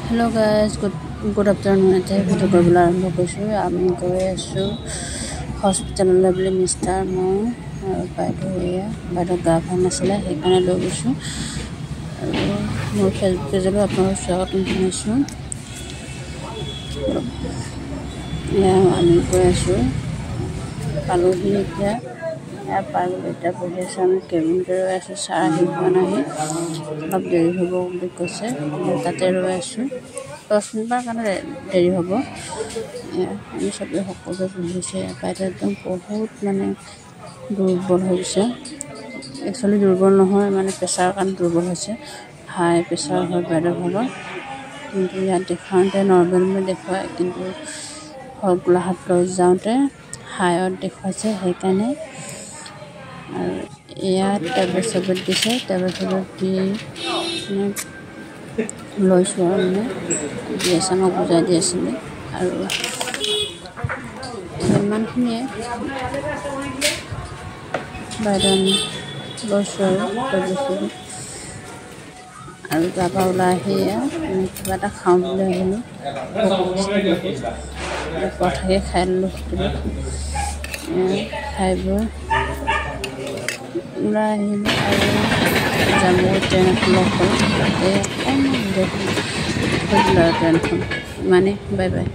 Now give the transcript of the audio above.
Hello guys, good afternoon. Today video কৰিবলৈ আৰম্ভ কৰিছো। আমি গৈ আছো হস্পিটেললৈ বুলি মিষ্টাৰ মই আৰু বাইদেউ গা ভাল নাছিলে সেইকাৰণে লৈ গৈছো আৰু মোৰ ফেচবুক পেজলৈ আপোনালোকক স্বাগতম জনাইছো। আমি গৈ আছো পালোহি এতিয়া পাগল এটা বহি আছে আমি কেবিনতে ৰৈ আছো চাহ আহি পোৱা নাই অলপ দেৰি হ'ব বুলি কৈছে তাতে ৰৈ আছো 10 মিনিটৰ কাৰণে দেৰি হ'ব আমি সবে সকলোৱে বহিছে বাইদেউ একদম বহুত মানে দুৰ্বল হৈছে একচুৱেলি দুৰ্বল নহয় মানে প্ৰেছাৰৰ কাৰণে দুৰ্বল হৈছে হাই প্ৰেছাৰ হয় বাইদেউ ভাগৰ কিন্তু ইয়াত দেখাওঁতে নৰ্মেলকৈ দেখুৱায় কিন্তু গোলাঘাট লৈ যাওঁতে হাইত দেখুৱাইছে সেইকাৰণে আৰু ইয়াত টেবলেট দিছে টেবলেট দি লৈছোঁ আৰু মানে দি আছে মোক বুজাই দি আছিলে আৰু ইমানখিনিয়ে বাইদেউ আমি লৈছোঁ আৰু তাৰপৰা ওলাই আহি কিবা এটা খাওঁ বুলি আহিলোঁ পঠাকে খাই ল'লোঁ খাই বৈ ওলাই আহিলোঁ আৰু জামুগুৰিত ট্ৰেইন এখন লগ হ'ল তাতে অকণমান ট্ৰেইনখন ইমানেই বাই বাই।